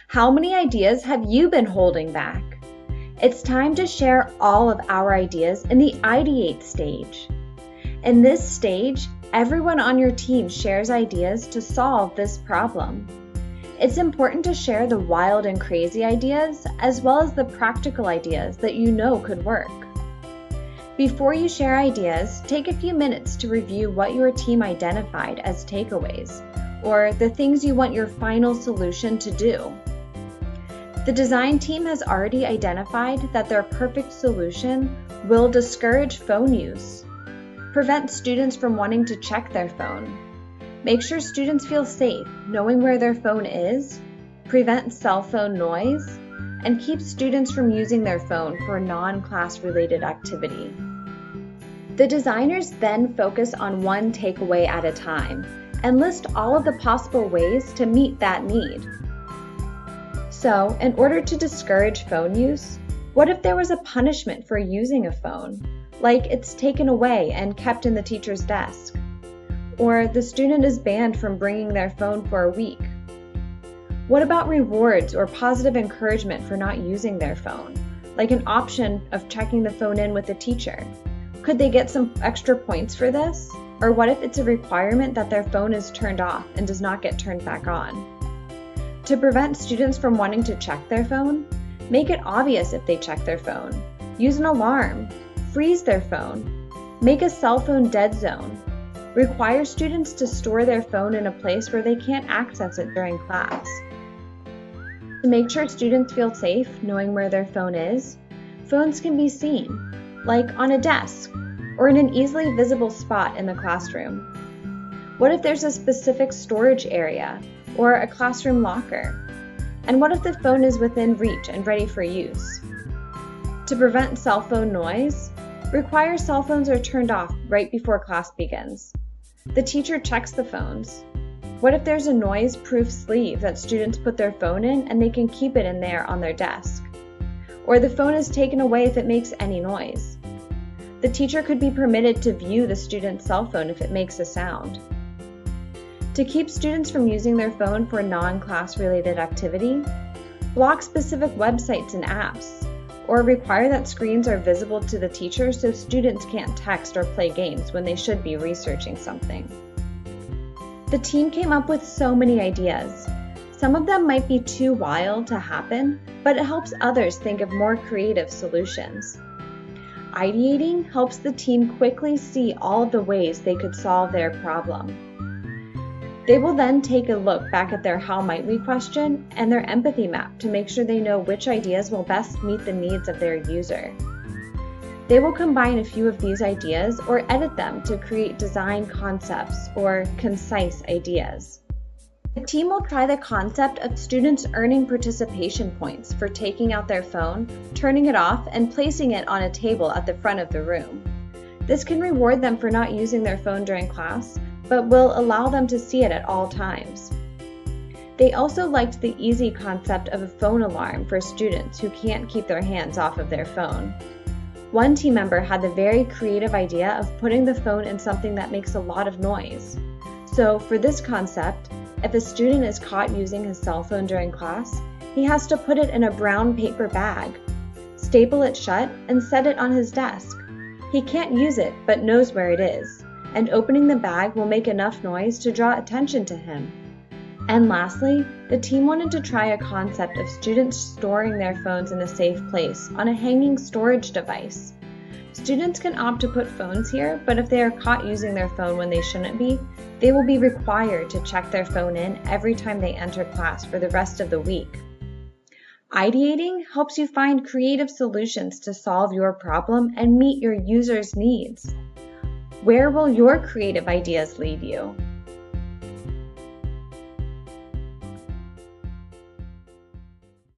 How many ideas have you been holding back? It's time to share all of our ideas in the ideate stage. In this stage, everyone on your team shares ideas to solve this problem. It's important to share the wild and crazy ideas as well as the practical ideas that you know could work. Before you share ideas, take a few minutes to review what your team identified as takeaways, or the things you want your final solution to do. The design team has already identified that their perfect solution will discourage phone use, prevent students from wanting to check their phone, make sure students feel safe knowing where their phone is, prevent cell phone noise, and keep students from using their phone for non-class related activity. The designers then focus on one takeaway at a time and list all of the possible ways to meet that need. So, in order to discourage phone use, what if there was a punishment for using a phone, like it's taken away and kept in the teacher's desk? Or the student is banned from bringing their phone for a week? What about rewards or positive encouragement for not using their phone, like an option of checking the phone in with the teacher? Could they get some extra points for this? Or what if it's a requirement that their phone is turned off and does not get turned back on? To prevent students from wanting to check their phone, make it obvious if they check their phone. Use an alarm. Freeze their phone. Make a cell phone dead zone. Require students to store their phone in a place where they can't access it during class. To make sure students feel safe knowing where their phone is, phones can be seen, like on a desk or in an easily visible spot in the classroom. What if there's a specific storage area or a classroom locker? And what if the phone is within reach and ready for use? To prevent cell phone noise, require cell phones are turned off right before class begins. The teacher checks the phones. What if there's a noise-proof sleeve that students put their phone in and they can keep it in there on their desk? Or the phone is taken away if it makes any noise. The teacher could be permitted to view the student's cell phone if it makes a sound. To keep students from using their phone for non-class related activity, block specific websites and apps, or require that screens are visible to the teacher so students can't text or play games when they should be researching something. The team came up with so many ideas. Some of them might be too wild to happen, but it helps others think of more creative solutions. Ideating helps the team quickly see all of the ways they could solve their problem. They will then take a look back at their how might we question and their empathy map to make sure they know which ideas will best meet the needs of their user. They will combine a few of these ideas or edit them to create design concepts or concise ideas. The team will try the concept of students earning participation points for taking out their phone, turning it off, and placing it on a table at the front of the room. This can reward them for not using their phone during class, but will allow them to see it at all times. They also liked the easy concept of a phone alarm for students who can't keep their hands off of their phone. One team member had the very creative idea of putting the phone in something that makes a lot of noise. So for this concept, if a student is caught using his cell phone during class, he has to put it in a brown paper bag, staple it shut, and set it on his desk. He can't use it, but knows where it is, and opening the bag will make enough noise to draw attention to him. And lastly, the team wanted to try a concept of students storing their phones in a safe place on a hanging storage device. Students can opt to put phones here, but if they are caught using their phone when they shouldn't be, they will be required to check their phone in every time they enter class for the rest of the week. Ideating helps you find creative solutions to solve your problem and meet your users' needs. Where will your creative ideas lead you?